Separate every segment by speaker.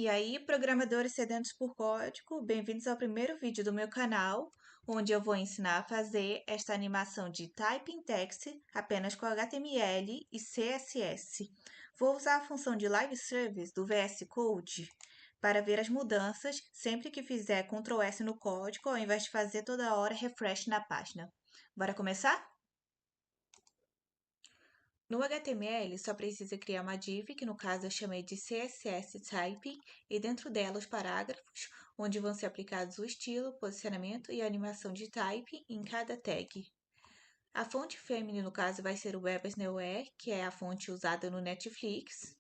Speaker 1: E aí, programadores sedentos por código, bem-vindos ao primeiro vídeo do meu canal, onde eu vou ensinar a fazer esta animação de Typing Text apenas com HTML e CSS. Vou usar a função de Live Service do VS Code para ver as mudanças sempre que fizer Ctrl S no código, ao invés de fazer toda hora refresh na página. Bora começar? No HTML, só precisa criar uma div, que no caso eu chamei de CSS Typing, e dentro dela os parágrafos, onde vão ser aplicados o estilo, posicionamento e animação de type em cada tag. A fonte family, no caso, vai ser o WebAssembly, que é a fonte usada no Netflix.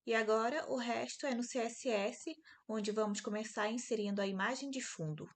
Speaker 1: E agora o resto é no CSS, onde vamos começar inserindo a imagem de fundo.